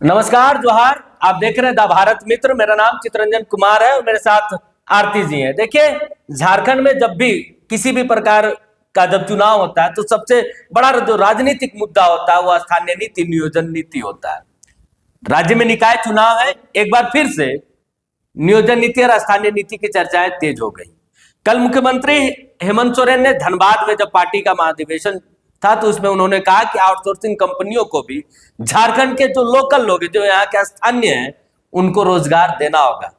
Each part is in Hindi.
नमस्कार, जोहार। आप देख रहे हैं द भारत मित्र। मेरा नाम चितरंजन कुमार है और मेरे साथ आरती जी हैं। देखिए, झारखंड में जब भी किसी भी प्रकार का जब चुनाव होता है तो सबसे बड़ा जो राजनीतिक मुद्दा होता है वो स्थानीय नीति, नियोजन नीति होता है। राज्य में निकाय चुनाव है, एक बार फिर से नियोजन नीति और स्थानीय नीति की चर्चाएं तेज हो गई। कल मुख्यमंत्री हेमंत सोरेन ने धनबाद में जब पार्टी का महाधिवेशन था तो उसमें उन्होंने कहा कि आउटसोर्सिंग कंपनियों को भी झारखंड के जो लोकल लोग हैं, जो यहाँ के स्थानीय हैं, उनको रोजगार देना होगा।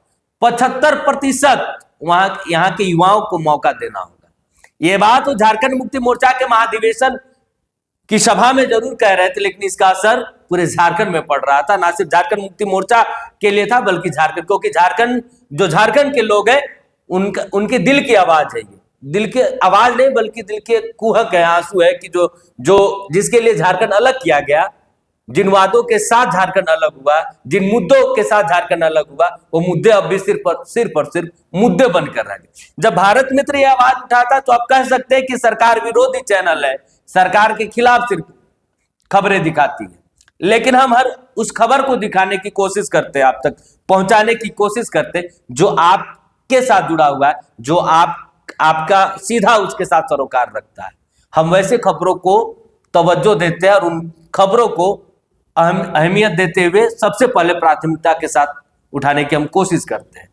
75% वहां यहाँ के युवाओं को मौका देना होगा। ये बात तो झारखंड मुक्ति मोर्चा के महाधिवेशन की सभा में जरूर कह रहे थे, लेकिन इसका असर पूरे झारखंड में पड़ रहा था। ना सिर्फ झारखंड मुक्ति मोर्चा के लिए था, बल्कि झारखंड, क्योंकि झारखंड के लोग हैं, उनके दिल की आवाज है। ये दिल की आवाज नहीं, बल्कि दिल के कुहक है, आंसू है कि जो जिसके लिए झारखंड अलग किया गया, जिन वादों के साथ झारखंड अलग हुआ, जिन मुद्दों के साथ झारखंड अलग हुआ, वो मुद्दे अब भी सिर्फ मुद्दे बनकर रह गए। जब भारत मित्र ये आवाज उठाता तो आप कह सकते हैं कि सरकार विरोधी चैनल है, सरकार के खिलाफ सिर्फ खबरें दिखाती है। लेकिन हम हर उस खबर को दिखाने की कोशिश करते हैं, आप तक पहुंचाने की कोशिश करते हैं जो आपके साथ जुड़ा हुआ है, जो आपका सीधा उसके साथ सरोकार रखता है। हम वैसे खबरों को तवज्जो देते हैं और उन खबरों को अहमियत देते हुए सबसे पहले प्राथमिकता के साथ उठाने की हम कोशिश करते हैं।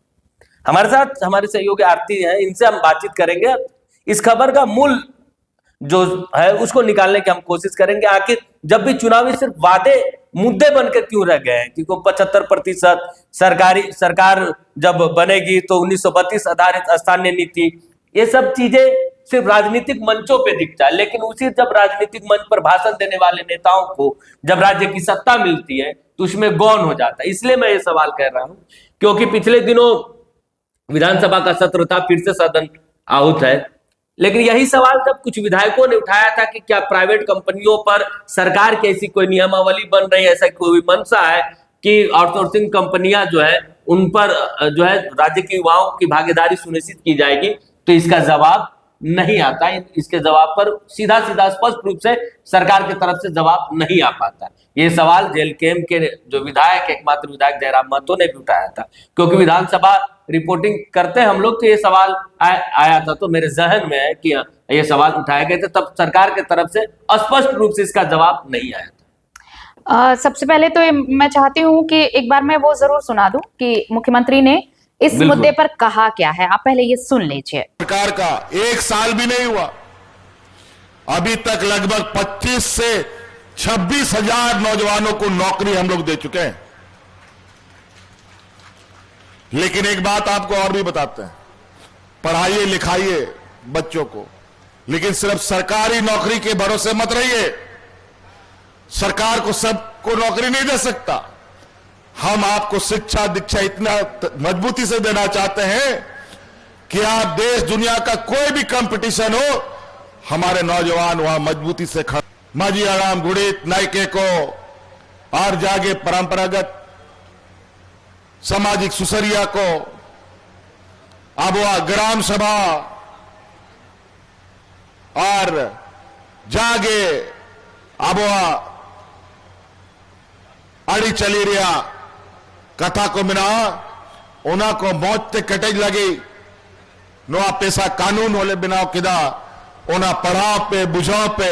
हमारे साथ हमारे सहयोगी आरती हैं, इनसे हम बातचीत करेंगे। इस खबर का मूल जो है उसको निकालने की हम कोशिश करेंगे। आखिर जब भी चुनावी सिर्फ वादे मुद्दे बनकर क्यों रह गए हैं? क्योंकि 75% सरकार जब बनेगी तो 1932 आधारित स्थानीय नीति, ये सब चीजें सिर्फ राजनीतिक मंचों पे दिखता है, लेकिन उसी जब राजनीतिक मंच पर भाषण देने वाले नेताओं को जब राज्य की सत्ता मिलती है तो उसमें गौन हो जाता है। इसलिए मैं ये सवाल कर रहा हूं क्योंकि पिछले दिनों विधानसभा का सत्र था, फिर से सदन आहूत है, लेकिन यही सवाल जब कुछ विधायकों ने उठाया था कि क्या प्राइवेट कंपनियों पर सरकार की ऐसी कोई नियमावली बन रही है, ऐसा कोई मंशा है कि आउटसोर्सिंग कंपनियां जो है उन पर जो है राज्य के युवाओं की भागीदारी सुनिश्चित की जाएगी, तो इसका जवाब नहीं आता। इसके जवाब पर सीधा स्पष्ट रूप से सरकार की तरफ से जवाब नहीं आ पाता। ये सवाल जेएलकेएम के जो विधायक, एकमात्र विधायक जयराम महतो ने भी उठाया था, क्योंकि विधानसभा रिपोर्टिंग करते हैं हम लोग तो ये सवाल आया था, तो मेरे जहन में है कि ये सवाल उठाए गए थे, तब सरकार की तरफ से स्पष्ट रूप से इसका जवाब नहीं आया था। सबसे पहले तो मैं चाहती हूँ कि एक बार मैं वो जरूर सुना दूं कि मुख्यमंत्री ने इस मुद्दे पर कहा क्या है। आप पहले ये सुन लीजिए। सरकार का 1 साल भी नहीं हुआ, अभी तक लगभग 25 से 26 हजार नौजवानों को नौकरी हम लोग दे चुके हैं। लेकिन एक बात आपको और भी बताते हैं, पढ़ाइए लिखाइए बच्चों को, लेकिन सिर्फ सरकारी नौकरी के भरोसे मत रहिए। सरकार को सबको नौकरी नहीं दे सकता। हम आपको शिक्षा दीक्षा इतना मजबूती से देना चाहते हैं कि आप देश दुनिया का कोई भी कंपटीशन हो, हमारे नौजवान वहां मजबूती से खड़े। माझी आराम गुड़ित नायके को और जागे परंपरागत सामाजिक सुसरिया को, आबोआ ग्राम सभा और जागे आबोआ अड़ी चली रिया कथा को मिना उना को मौत ते कटेज लगी नुआ पैसा कानून होले बिनाव किदा उना पढ़ाव पे बुझाव पे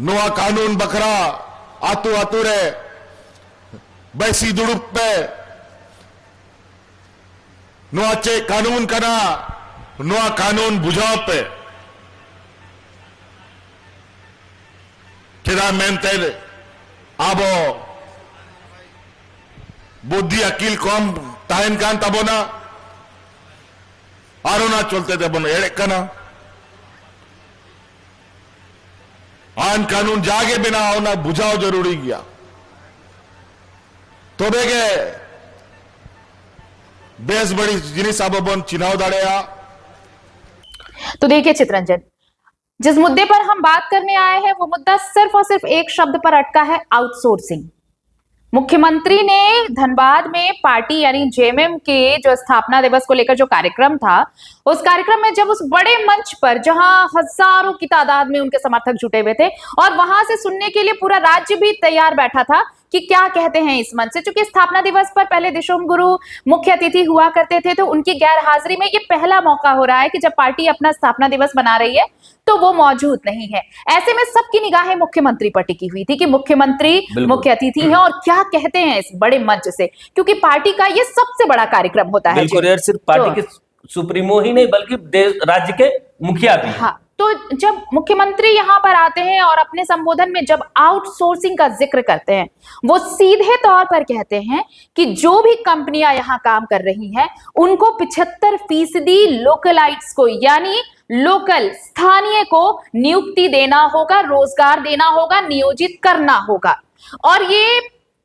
नुआ कानून बकरा आतू आतूरे बैसी दुड़ुप पे नुआ चे कानून कना नुआ कानून बुझाव पे किदा मेनते आबो बुद्धि अकील कम टाइम कान तबोना आरोना चलते तबोना एड़े कना आन कानून जागे बिना होना बुझाओ जरूरी गया तो बेगे बेस बड़ी जिनिस आबोबन चिन्हाव दाड़ेया। तो देखिए चितरंजन, जिस मुद्दे पर हम बात करने आए हैं वो मुद्दा सिर्फ और सिर्फ एक शब्द पर अटका है, आउटसोर्सिंग। मुख्यमंत्री ने धनबाद में पार्टी यानी जेएमएम के जो स्थापना दिवस को लेकर जो कार्यक्रम था, उस कार्यक्रम में जब उस बड़े मंच पर जहां हजारों की तादाद में उनके समर्थक जुटे हुए थे और वहां से सुनने के लिए पूरा राज्य भी तैयार बैठा था कि क्या कहते हैं इस मंच से, क्योंकि स्थापना दिवस पर पहले दिशोम गुरु मुख्य अतिथि हुआ करते थे, तो उनकी गैर हाजिरी में ये पहला मौका हो रहा है कि जब पार्टी अपना स्थापना दिवस मना रही है तो वो मौजूद नहीं है। ऐसे में सबकी निगाहें मुख्यमंत्री पर टिकी हुई थी कि मुख्यमंत्री मुख्य अतिथि हैं और क्या कहते हैं इस बड़े मंच से, क्योंकि पार्टी का ये सबसे बड़ा कार्यक्रम होता है। बिल्कुल यार, सिर्फ पार्टी के सुप्रीमो ही नहीं बल्कि देश राज्य के मुखिया भी। हाँ, तो जब मुख्यमंत्री यहाँ पर आते हैं और अपने संबोधन में जब आउटसोर्सिंग का जिक्र करते हैं, वो सीधे तौर पर कहते हैं कि जो भी कंपनियां यहाँ काम कर रही हैं उनको 75% लोकलाइट्स को यानी लोकल स्थानीय को नियुक्ति देना होगा, रोजगार देना होगा, नियोजित करना होगा। और ये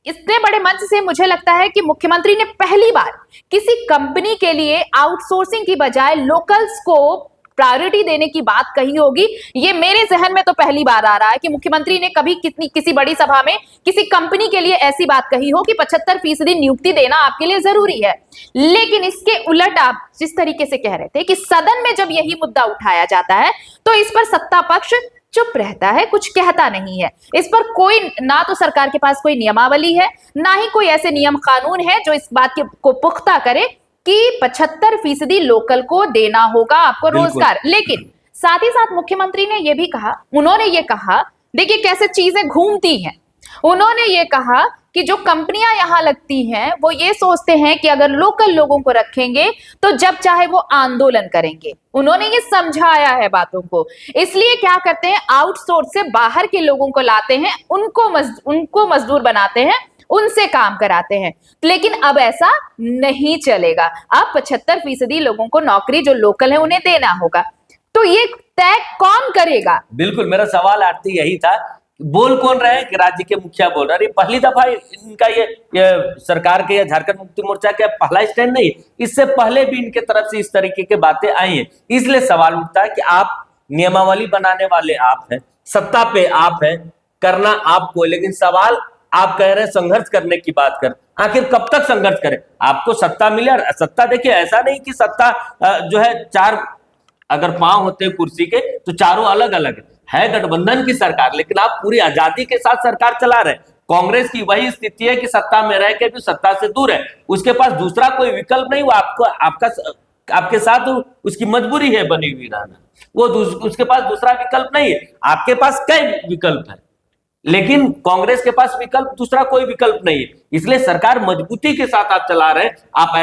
इतने बड़े मंच से मुझे लगता है कि मुख्यमंत्री ने पहली बार किसी कंपनी के लिए आउटसोर्सिंग की बजाय लोकल्स को प्रायोरिटी देने की बात कही होगी। ये मेरे जहन में तो पहली बार आ रहा है कि मुख्यमंत्री ने कभी किसी बड़ी सभा में किसी कंपनी के लिए ऐसी बात कही हो कि 75% नियुक्ति देना आपके लिए जरूरी है। लेकिन इसके उलट आप जिस तरीके से कह रहे थे कि सदन में जब यही मुद्दा उठाया जाता है तो इस पर सत्ता पक्ष चुप रहता है, कुछ कहता नहीं है। इस पर कोई ना तो सरकार के पास कोई नियमावली है, ना ही कोई ऐसे नियम कानून है जो इस बात को पुख्ता करे कि 75% लोकल को देना होगा आपको रोजगार। लेकिन साथ ही साथ मुख्यमंत्री ने यह भी कहा, उन्होंने ये कहा, देखिए कैसे चीजें घूमती हैं। उन्होंने ये कहा कि जो कंपनियां यहां लगती हैं वो ये सोचते हैं कि अगर लोकल लोगों को रखेंगे तो जब चाहे वो आंदोलन करेंगे। उन्होंने ये समझाया है बातों को, इसलिए क्या करते हैं आउटसोर्स से बाहर के लोगों को लाते हैं, उनको मजदूर बनाते हैं, उनसे काम कराते हैं। लेकिन अब ऐसा नहीं चलेगा, अब 75% लोगों को नौकरी जो लोकल है उन्हें देना होगा। तो ये तय कौन करेगा? बिल्कुल, मेरा सवाल आरती यही था, बोल कौन रहे हैं कि राज्य के मुखिया बोल रहे हैं। पहली दफा इनका ये सरकार के या झारखंड मुक्ति मोर्चा का पहला स्टैंड नहीं, इससे पहले भी इनके तरफ से इस तरीके की बातें आई हैं। इसलिए सवाल उठता है कि आप नियमावली बनाने वाले आप हैं, सत्ता पे आप हैं, करना आपको, लेकिन सवाल आप कह रहे हैं संघर्ष करने की बात कर, आखिर कब तक संघर्ष करें? आपको सत्ता मिले, सत्ता देखिए ऐसा नहीं कि सत्ता जो है चार अगर पांव होते हैं कुर्सी के तो चारों अलग अलग है गठबंधन की सरकार, लेकिन आप पूरी आजादी के साथ सरकार चला रहे हैं। कांग्रेस की वही स्थिति है कि सत्ता में रह के भी सत्ता से दूर है, उसके पास दूसरा कोई विकल्प नहीं, वो आपके साथ उसकी मजबूरी है बनी हुई रहना, वो उसके पास दूसरा विकल्प नहीं है। आपके पास कई विकल्प है, लेकिन कांग्रेस के पास विकल्प दूसरा कोई विकल्प नहीं है। इसलिए सरकार मजबूती के साथ आप चला रहे हैं। आप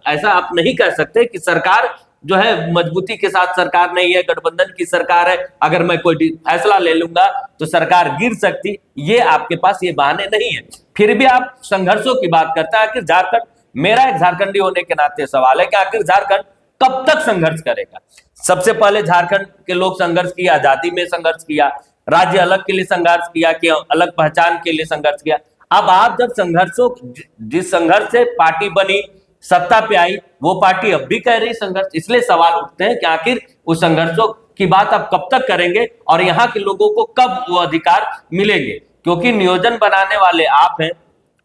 ऐसा आप नहीं कह सकते कि सरकार जो है मजबूती के साथ सरकार नहीं है, गठबंधन की सरकार है, अगर मैं कोई फैसला ले लूंगा तो सरकार गिर सकती, ये आपके पास ये बहाने नहीं है। फिर भी आप संघर्षों की बात करते हैं। आखिर झारखंड, मेरा एक झारखंडी होने के नाते सवाल है कि आखिर झारखंड कब तक संघर्ष करेगा? सबसे पहले झारखंड के लोग संघर्ष किया, आजादी में संघर्ष किया, राज्य अलग के लिए संघर्ष किया कि अलग पहचान के लिए संघर्ष किया। अब आप जब जिस संघर्ष से पार्टी बनी, सत्ता पे आई, वो पार्टी अब भी कह रही संघर्ष। इसलिए सवाल उठते हैं कि आखिर उस संघर्षों की बात आप कब तक करेंगे और यहाँ के लोगों को कब वो अधिकार मिलेंगे? क्योंकि नियोजन बनाने वाले आप हैं,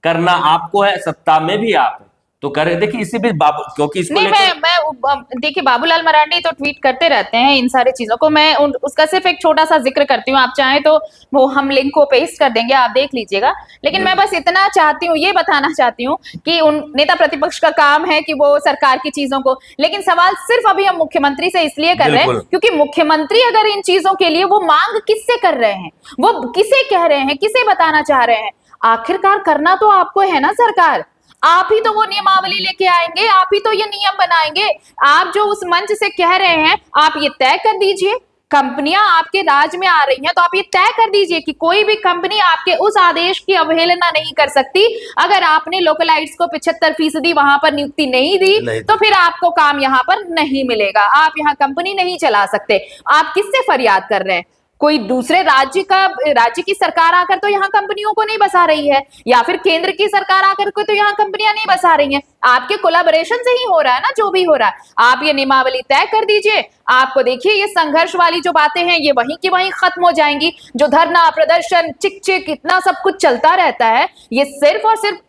करना आपको है, सत्ता में भी आप हैं, तो करें। देखिए इसी बीच क्योंकि इसको नहीं, मैं देखिए बाबूलाल मरांडी तो ट्वीट करते रहते हैं इन सारी चीजों को, मैं उसका सिर्फ एक छोटा सा जिक्र करती हूँ। आप चाहें तो वो हम लिंक को पेस्ट कर देंगे, आप देख लीजिएगा। लेकिन मैं बस इतना चाहती हूँ, ये बताना चाहती हूँ कि उन नेता प्रतिपक्ष का काम है कि वो सरकार की चीजों को, लेकिन सवाल सिर्फ अभी हम मुख्यमंत्री से इसलिए कर रहे हैं क्योंकि मुख्यमंत्री अगर इन चीजों के लिए वो मांग किससे कर रहे हैं, वो किसे कह रहे हैं, किसे बताना चाह रहे हैं? आखिरकार करना तो आपको है ना सरकार, आप ही तो वो नियमावली लेके आएंगे, आप ही तो ये नियम बनाएंगे। आप जो उस मंच से कह रहे हैं, आप ये तय कर दीजिए। कंपनियां आपके राज में आ रही हैं तो आप ये तय कर दीजिए कि कोई भी कंपनी आपके उस आदेश की अवहेलना नहीं कर सकती। अगर आपने लोकलाइट्स को 75% वहां पर नियुक्ति नहीं दी तो फिर आपको काम यहां पर नहीं मिलेगा, आप यहां कंपनी नहीं चला सकते। आप किससे फरियाद कर रहे हैं? कोई दूसरे राज्य की सरकार आकर तो यहाँ कंपनियों को नहीं बसा रही है, या फिर केंद्र की सरकार आकर को तो यहाँ कंपनियां नहीं बसा रही हैं। आपके कोलैबोरेशन से ही हो रहा है ना जो भी हो रहा है। आप ये नियमावली तय कर दीजिए, आपको देखिए ये संघर्ष वाली जो बातें हैं ये वहीं की वहीं खत्म हो जाएंगी। जो धरना प्रदर्शन चिक चिक इतना सब कुछ चलता रहता है, ये सिर्फ और सिर्फ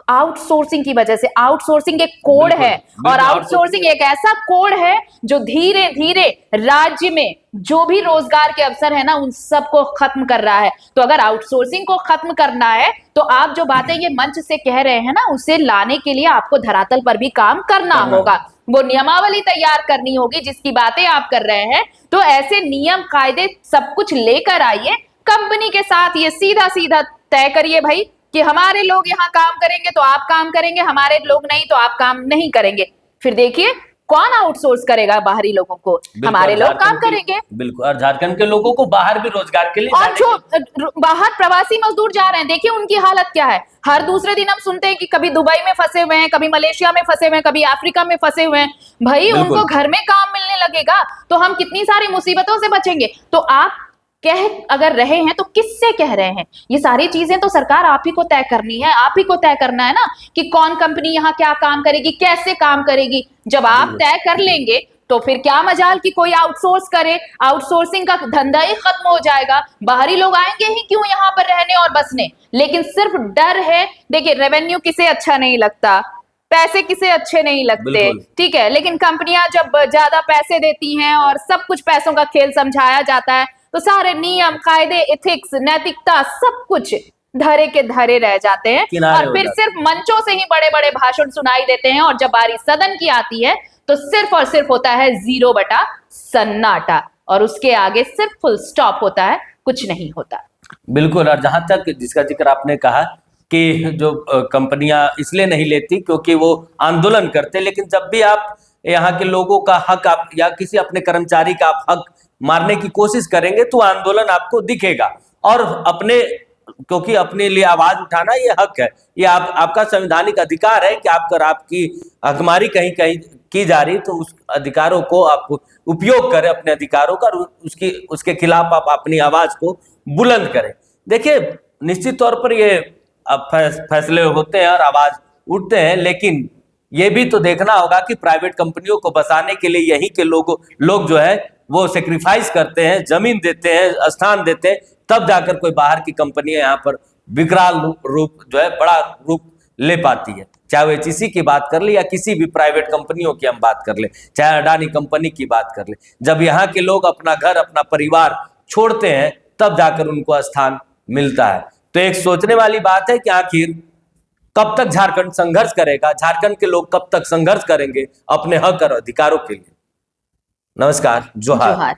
आउटसोर्सिंग की वजह से। आउटसोर्सिंग एक कोड है, और आउटसोर्सिंग एक ऐसा कोड है जो धीरे धीरे राज्य में जो भी रोजगार के अवसर है ना उन सबको खत्म कर रहा है। तो अगर आउटसोर्सिंग को खत्म करना है तो आप जो बातें ये मंच से कह रहे हैं ना उसे लाने के लिए आपको धरातल पर भी काम करना होगा। वो नियमावली तैयार करनी होगी जिसकी बातें आप कर रहे हैं। तो ऐसे नियम कायदे सब कुछ लेकर आइए, कंपनी के साथ ये सीधा सीधा तय करिए भाई कि हमारे लोग यहाँ काम करेंगे तो आप काम करेंगे, हमारे लोग नहीं तो आप काम नहीं करेंगे। फिर देखिए कौन आउटसोर्स करेगा बाहरी लोगों को, हमारे लोग काम करेंगे। बिल्कुल, और झारखंड के लोगों को बाहर भी रोजगार के लिए, और जो बाहर प्रवासी मजदूर जा रहे हैं देखिए उनकी हालत क्या है। हर दूसरे दिन हम सुनते हैं कि कभी दुबई में फंसे हुए हैं, कभी मलेशिया में फंसे हुए हैं, कभी अफ्रीका में फंसे हुए हैं। भाई उनको घर में काम मिलने लगेगा तो हम कितनी सारी मुसीबतों से बचेंगे। तो आप कह अगर रहे हैं तो किससे कह रहे हैं? ये सारी चीजें तो सरकार आप ही को तय करनी है, आप ही को तय करना है ना कि कौन कंपनी यहाँ क्या काम करेगी, कैसे काम करेगी। जब आप तय कर लेंगे तो फिर क्या मजाल कि कोई आउटसोर्स करे। आउटसोर्सिंग का धंधा ही खत्म हो जाएगा। बाहरी लोग आएंगे ही क्यों यहाँ पर रहने और बसने। लेकिन सिर्फ डर है। देखिए रेवेन्यू किसे अच्छा नहीं लगता, पैसे किसे अच्छे नहीं लगते, ठीक है, लेकिन कंपनियां जब ज्यादा पैसे देती हैं और सब कुछ पैसों का खेल समझाया जाता है तो सारे नियम कायदे एथिक्स नैतिकता सब कुछ धरे के धरे रह जाते हैं और फिर सिर्फ मंचों से ही बड़े बड़े भाषण सुनाई देते हैं। और जब बारी सदन की आती है तो सिर्फ और सिर्फ होता है 0 बटा सन्नाटा, और उसके आगे सिर्फ फुल स्टॉप होता है, कुछ नहीं होता। बिल्कुल। और जहां तक जिसका जिक्र आपने कहा कि जो कंपनियां इसलिए नहीं लेती क्योंकि वो आंदोलन करते, लेकिन जब भी आप यहाँ के लोगों का हक आप या किसी अपने कर्मचारी का आप हक मारने की कोशिश करेंगे तो आंदोलन आपको दिखेगा। और अपने क्योंकि अपने लिए आवाज उठाना ये हक है, ये आपका संवैधानिक अधिकार है कि आपकी हकमारी कहीं कहीं की जा रही तो उस अधिकारों को आप उपयोग करें, अपने अधिकारों का, उसके खिलाफ आप अपनी आवाज को बुलंद करें। देखिए निश्चित तौर पर ये फैसले होते हैं और आवाज उठते हैं, लेकिन ये भी तो देखना होगा कि प्राइवेट कंपनियों को बसाने के लिए यहीं के लोग जो है वो सेक्रीफाइस करते हैं, जमीन देते हैं, स्थान देते हैं, तब जाकर कोई बाहर की कंपनियां यहाँ पर विकराल रूप जो है बड़ा रूप ले पाती है। चाहे वो HEC की बात कर ले या किसी भी प्राइवेट कंपनियों की हम बात कर ले, चाहे अडानी कंपनी की बात कर ले, जब यहाँ के लोग अपना घर अपना परिवार छोड़ते हैं तब जाकर उनको स्थान मिलता है। तो एक सोचने वाली बात है कि आखिर कब तक झारखंड संघर्ष करेगा, झारखंड के लोग कब तक संघर्ष करेंगे अपने हक और अधिकारों के लिए। नमस्कार, जोहार।